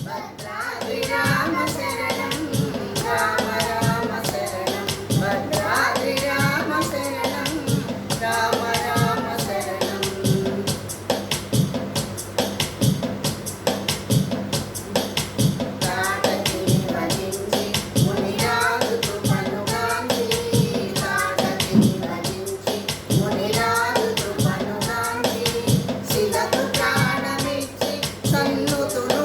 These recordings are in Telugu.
భద్రాద్రి రామ శరణం రామ రామ శరణం భద్రాద్రి రామ శరణం రామ రామ శరణం తాటకిని వధించి మునిరాజు కృపనుగాంచి తాటకిని వధించి మునిరాజు కృపనుగాంచి శిలకు ప్రాణమిచ్చి సన్నుతును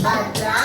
భద్రా